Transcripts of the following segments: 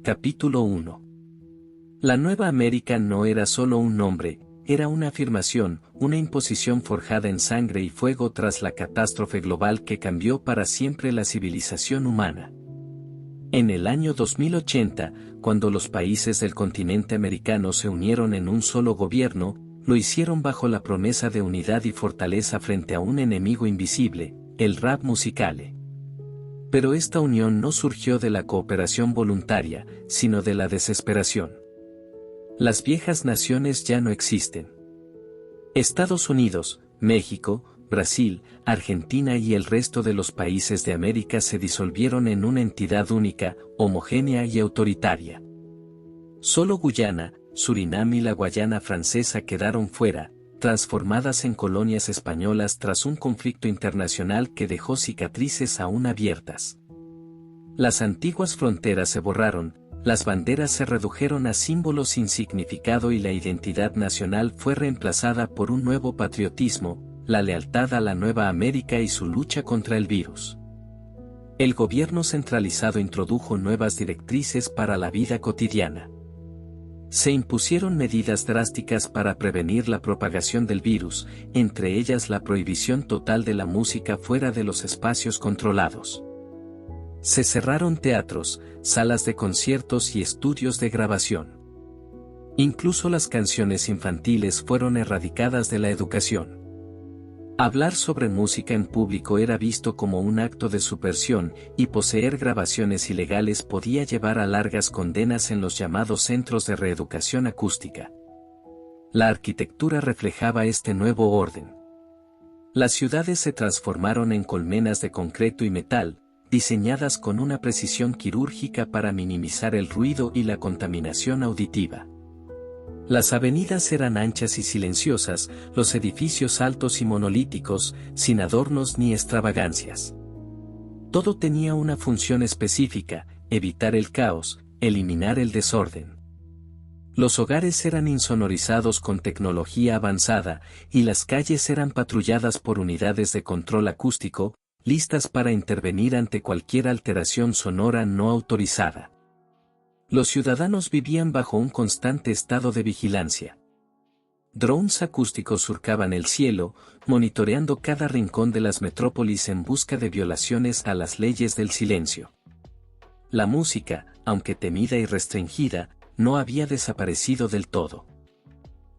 Capítulo 1. La Nueva América no era solo un nombre, era una afirmación, una imposición forjada en sangre y fuego tras la catástrofe global que cambió para siempre la civilización humana. En el año 2080, cuando los países del continente americano se unieron en un solo gobierno, lo hicieron bajo la promesa de unidad y fortaleza frente a un enemigo invisible, el rap musicale. Pero esta unión no surgió de la cooperación voluntaria, sino de la desesperación. Las viejas naciones ya no existen. Estados Unidos, México, Brasil, Argentina y el resto de los países de América se disolvieron en una entidad única, homogénea y autoritaria. Solo Guyana, Surinam y la Guayana Francesa quedaron fuera, transformadas en colonias españolas tras un conflicto internacional que dejó cicatrices aún abiertas. Las antiguas fronteras se borraron, las banderas se redujeron a símbolos sin significado y la identidad nacional fue reemplazada por un nuevo patriotismo, la lealtad a la Nueva América y su lucha contra el virus. El gobierno centralizado introdujo nuevas directrices para la vida cotidiana. Se impusieron medidas drásticas para prevenir la propagación del virus, entre ellas la prohibición total de la música fuera de los espacios controlados. Se cerraron teatros, salas de conciertos y estudios de grabación. Incluso las canciones infantiles fueron erradicadas de la educación. Hablar sobre música en público era visto como un acto de subversión, y poseer grabaciones ilegales podía llevar a largas condenas en los llamados centros de reeducación acústica. La arquitectura reflejaba este nuevo orden. Las ciudades se transformaron en colmenas de concreto y metal, diseñadas con una precisión quirúrgica para minimizar el ruido y la contaminación auditiva. Las avenidas eran anchas y silenciosas, los edificios altos y monolíticos, sin adornos ni extravagancias. Todo tenía una función específica: evitar el caos, eliminar el desorden. Los hogares eran insonorizados con tecnología avanzada, y las calles eran patrulladas por unidades de control acústico, listas para intervenir ante cualquier alteración sonora no autorizada. Los ciudadanos vivían bajo un constante estado de vigilancia. Drones acústicos surcaban el cielo, monitoreando cada rincón de las metrópolis en busca de violaciones a las leyes del silencio. La música, aunque temida y restringida, no había desaparecido del todo.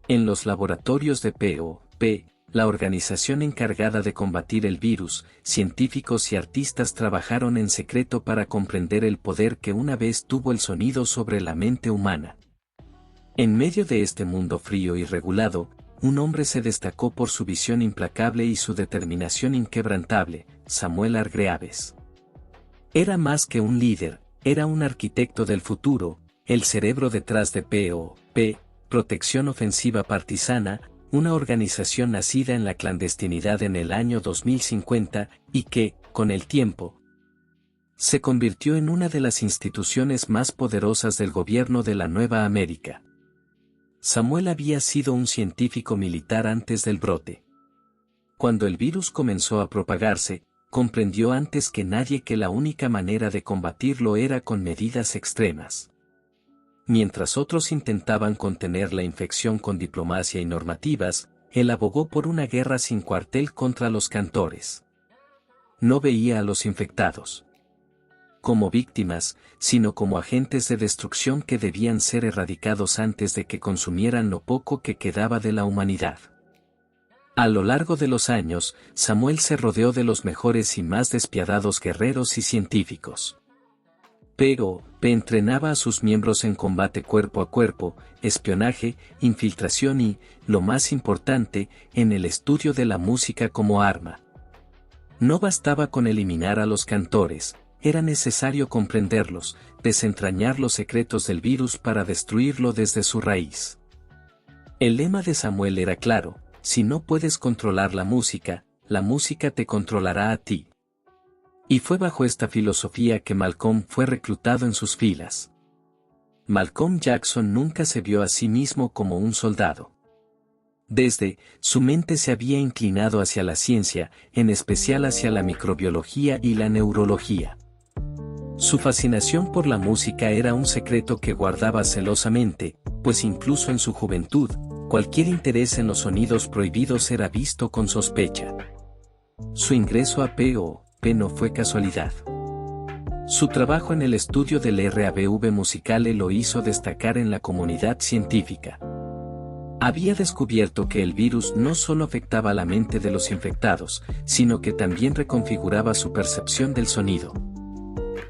En los laboratorios de P.O.P., la organización encargada de combatir el virus, científicos y artistas trabajaron en secreto para comprender el poder que una vez tuvo el sonido sobre la mente humana. En medio de este mundo frío y regulado, un hombre se destacó por su visión implacable y su determinación inquebrantable: Samuel Hargreaves. Era más que un líder, era un arquitecto del futuro, el cerebro detrás de P.O.P., Protección Ofensiva Partisana, una organización nacida en la clandestinidad en el año 2050, y que, con el tiempo, se convirtió en una de las instituciones más poderosas del gobierno de la Nueva América. Samuel había sido un científico militar antes del brote. Cuando el virus comenzó a propagarse, comprendió antes que nadie que la única manera de combatirlo era con medidas extremas. Mientras otros intentaban contener la infección con diplomacia y normativas, él abogó por una guerra sin cuartel contra los cantores. No veía a los infectados como víctimas, sino como agentes de destrucción que debían ser erradicados antes de que consumieran lo poco que quedaba de la humanidad. A lo largo de los años, Samuel se rodeó de los mejores y más despiadados guerreros y científicos. P.O.P. entrenaba a sus miembros en combate cuerpo a cuerpo, espionaje, infiltración y, lo más importante, en el estudio de la música como arma. No bastaba con eliminar a los cantores, era necesario comprenderlos, desentrañar los secretos del virus para destruirlo desde su raíz. El lema de Samuel era claro: si no puedes controlar la música te controlará a ti. Y fue bajo esta filosofía que Malcolm fue reclutado en sus filas. Malcolm Jackson nunca se vio a sí mismo como un soldado. Su mente se había inclinado hacia la ciencia, en especial hacia la microbiología y la neurología. Su fascinación por la música era un secreto que guardaba celosamente, pues incluso en su juventud, cualquier interés en los sonidos prohibidos era visto con sospecha. Su ingreso a P.O.P. no fue casualidad. Su trabajo en el estudio del RAVV Musicale lo hizo destacar en la comunidad científica. Había descubierto que el virus no solo afectaba la mente de los infectados, sino que también reconfiguraba su percepción del sonido.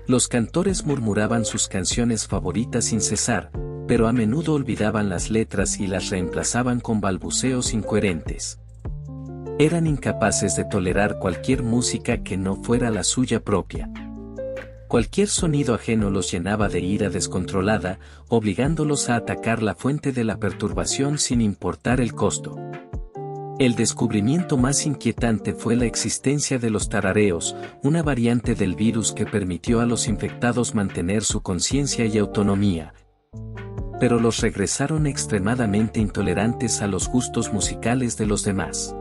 Los cantores murmuraban sus canciones favoritas sin cesar, pero a menudo olvidaban las letras y las reemplazaban con balbuceos incoherentes. Eran incapaces de tolerar cualquier música que no fuera la suya propia. Cualquier sonido ajeno los llenaba de ira descontrolada, obligándolos a atacar la fuente de la perturbación sin importar el costo. El descubrimiento más inquietante fue la existencia de los tarareos, una variante del virus que permitió a los infectados mantener su conciencia y autonomía. Pero los regresaron extremadamente intolerantes a los gustos musicales de los demás.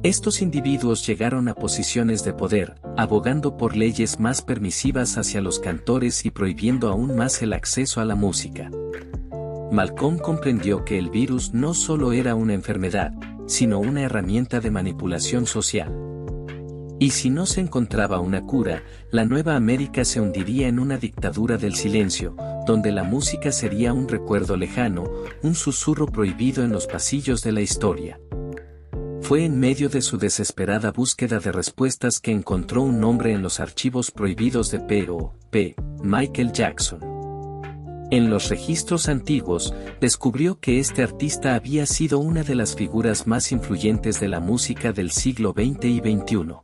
Estos individuos llegaron a posiciones de poder, abogando por leyes más permisivas hacia los cantores y prohibiendo aún más el acceso a la música. Malcolm comprendió que el virus no solo era una enfermedad, sino una herramienta de manipulación social. Y si no se encontraba una cura, la Nueva América se hundiría en una dictadura del silencio, donde la música sería un recuerdo lejano, un susurro prohibido en los pasillos de la historia. Fue en medio de su desesperada búsqueda de respuestas que encontró un nombre en los archivos prohibidos de P.O.P., Michael Jackson. En los registros antiguos, descubrió que este artista había sido una de las figuras más influyentes de la música del siglo XX y XXI.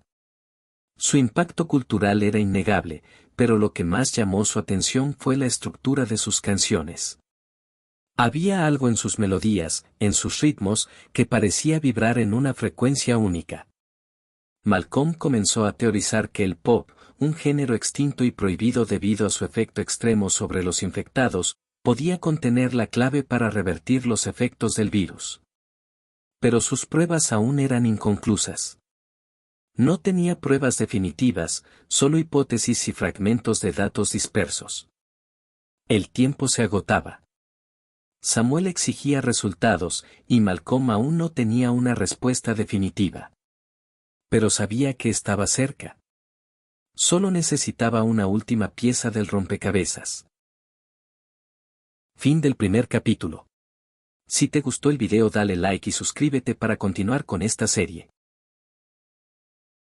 Su impacto cultural era innegable, pero lo que más llamó su atención fue la estructura de sus canciones. Había algo en sus melodías, en sus ritmos, que parecía vibrar en una frecuencia única. Malcolm comenzó a teorizar que el pop, un género extinto y prohibido debido a su efecto extremo sobre los infectados, podía contener la clave para revertir los efectos del virus. Pero sus pruebas aún eran inconclusas. No tenía pruebas definitivas, solo hipótesis y fragmentos de datos dispersos. El tiempo se agotaba. Samuel exigía resultados, y Malcolm aún no tenía una respuesta definitiva. Pero sabía que estaba cerca. Solo necesitaba una última pieza del rompecabezas. Fin del primer capítulo. Si te gustó el video dale like y suscríbete para continuar con esta serie.